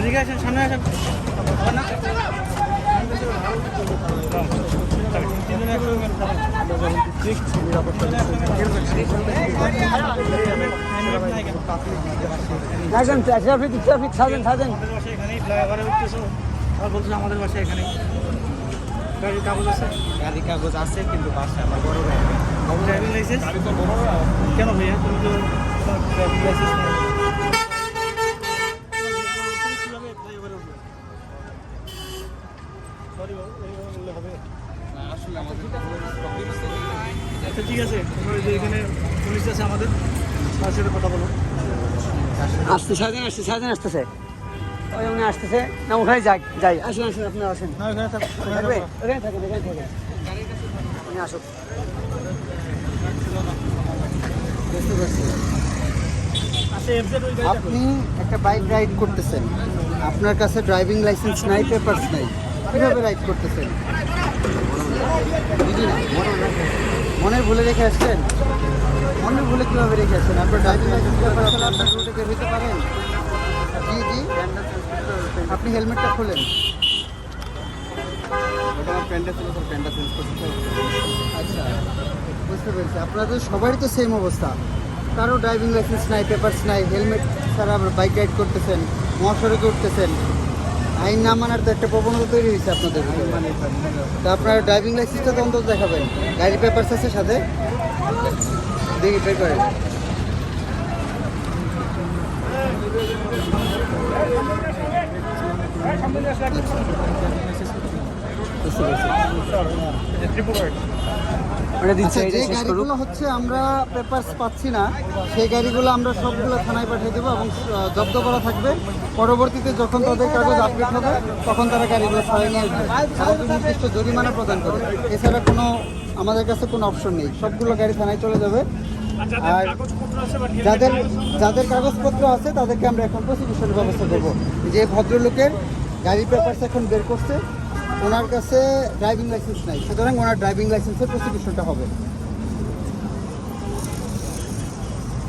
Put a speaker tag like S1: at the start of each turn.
S1: এদিকে আসেন, সামনে আসেন। না তিনজনে একসঙ্গে এখানেই ফ্লাইওভারে উঠতেছো আর বলছো আমাদের বাসা এখানেই। গাড়ির কাগজ আছে?
S2: গাড়ির কাগজ আছে কিন্তু বাসা আমার বড় গাড়ি।
S1: Driving licence? কেন ভাইয়া, তুমি তো ড্রাইভিং লাইসেন্স নেই। কীভাবে ফ্লাইওভারে উঠবে? সরি বাবু, এইভাবে বললে হবে?
S2: আসলে আমাদের
S1: আচ্ছা ঠিক আছে, তোমরা যে এখানে পুলিশ আছে আমাদের, তার সাথে কথা বলো।
S3: আসতে সারাদিন আসতেছে ওই উনি আসতেছে না, ওখানে যাই আসুন আপনারা আসেন।
S1: না এখানে
S3: থাকবে ওখানে থাকেন উনি আসুক। বুঝতে পারছি।
S1: আচ্ছা এফজেড ওই গাড়িটা
S2: আপনি একটা বাইক রাইড করতেছেন, আপনার কাছে ড্রাইভিং লাইসেন্স নাই, পেপারস নাই, কীভাবে রাইড করতেছেন? বুঝি না, মনের ভুলে রেখে আসছেন? মনের ভুলে কীভাবে রেখে আসছেন? আপনার ড্রাইভিং লাইসেন্স পেপার ছাড়া আপনার রুটে বের হতে পারেন? জি জি, আপনি হেলমেটটা খোলেন। আচ্ছা বুঝতে পেরেছি, আপনাদের সবারই তো সেম অবস্থা, কারো ড্রাইভিং লাইসেন্স নাই, পেপারস নাই, হেলমেট ছাড়া আবার বাইক রাইড করতেছেন, মহাসড়কে উঠতেছেন। আইন না মানার তো একটা প্রবণতা তৈরি হয়েছে আপনাদের ভিতরে। তো আপনার ড্রাইভিং লাইসেন্সটা তো অন্তত দেখাবেন, গাড়ি পেপারস আছে সাথে, দেখি বের করেন। আচ্ছা, যে গাড়িগুলো হচ্ছে আমরা পেপারস পাচ্ছি না, সেই গাড়িগুলো আমরা সবগুলো থানায় পাঠিয়ে দেবো এবং জব্দ করা থাকবে। পরবর্তীতে যখন তাদের কাগজ আপডেট হবে তখন তারা গাড়িগুলো ছাড়িয়ে নিয়ে আসবে, তাদের নির্দিষ্ট জরিমানা প্রদান করে। এছাড়া আমাদের কাছে কোনো অপশন নেই, সবগুলো গাড়ি থানায় চলে যাবে। আর যাদের যাদের কাগজপত্র আছে তাদেরকে আমরা এখন প্রসিকিউশনের ব্যবস্থা করবো। যে ভদ্রলোকের গাড়ির পেপারস এখন বের করছে, ওনার কাছে ড্রাইভিং লাইসেন্স নাই, সুতরাং ওনার ড্রাইভিং লাইসেন্সের প্রসিকিউশনটা হবে।